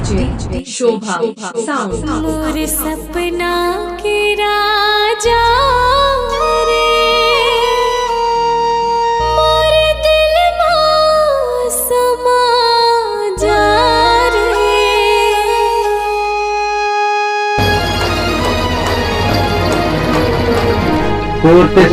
DJ शोभा sound. मोर सपना के राजा रे, मोर दिल मां समा जा रे। कोर्टे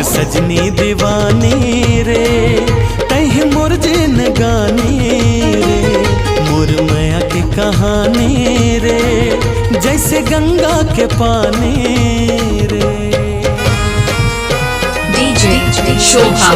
सजनी दीवानी रे, तह मोर जिन गानी रे, मोर माया की कहानी रे, जैसे गंगा के पानी रे। डीजे शोभा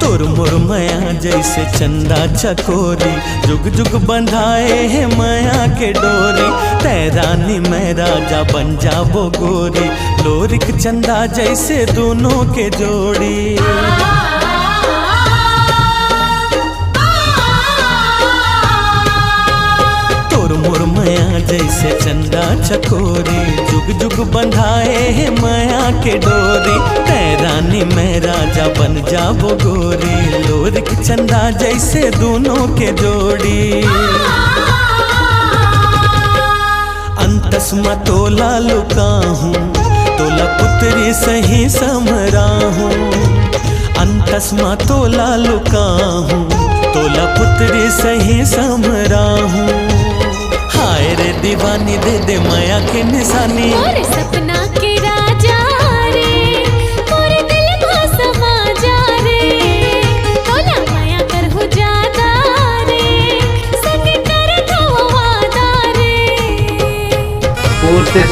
तोर मोर माया जैसे चंदा चकोरी, जुग जुग बंधाए है माया के डोरी। तैरानी मैं राजा बन जाबो गोरी, लोरिक चंदा जैसे दोनों के जोड़ी। मोर माया जैसे चंदा चकोरी, जुग जुग बंधाए है माया के डोरी। तैरानी मैं राजा बन जाबो गोरी, लोरिक चंदा जैसे दोनों के जोड़ी। अंतस में तोला लुका हूँ, तोला पुत्री सही समरा हूँ। अंतस में तोला लुका हूँ, तोला पुत्री सही समरा हूँ। हाय रे दीवानी दे दे माया की निशानी। मोर सपना के राजा रे, मोर दिल मां समा जा रे। तोला माया कर हो जादा रे, संग कर दो वादा रे। कोर्टे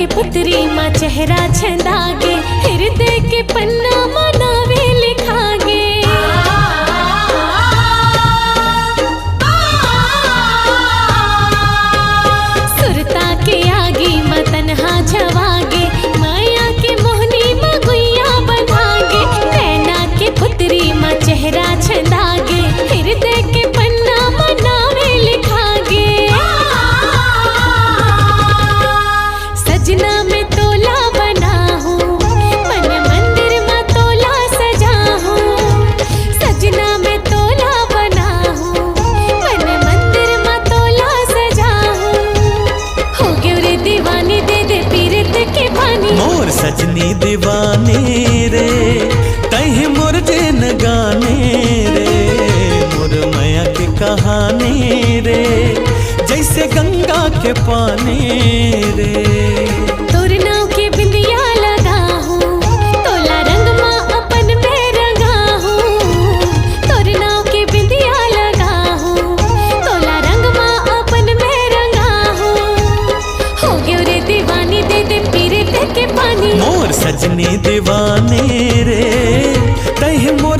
पुत्री माँ चेहरा छंदागे, हृदय के पन्ना मनावे लिखागे। सुरता के आगे माँ तन्हा छवागे, माया के मोहनी माँ गुइया बंधागे। नैना के पुत्री माँ चेहरा छंदागे, हृदय के पन्ना मनावे लिखागे। सजना में तोला बना हूँ, मन मंदिर में तोला सजा हूँ। सजना में तोला बना हूँ, मन मंदिर में तोला सजा हूँ। हो गयो रे दीवानी दे दे पीरत के पानी। मोर सजनी दीवानी रे, तह मोर जिन गाने रे, मोर माया की कहानी रे, जैसे गंगा के पानी रे। तोर नाव के बिंदिया लगा हूँ, तोला रंग माँ अपन में रंगा हूँ। तोर नाव के बिंदिया लगा हूँ, तोला रंग माँ अपन में रंगा हूँ। हो गयो रे दीवानी दे दे पीरत के पानी। मोर सजनी दीवानी रे, तह मोर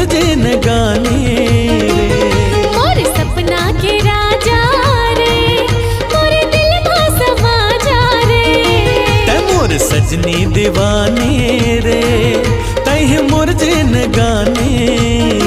रजनी दीवाने रे तह मुरझन गाने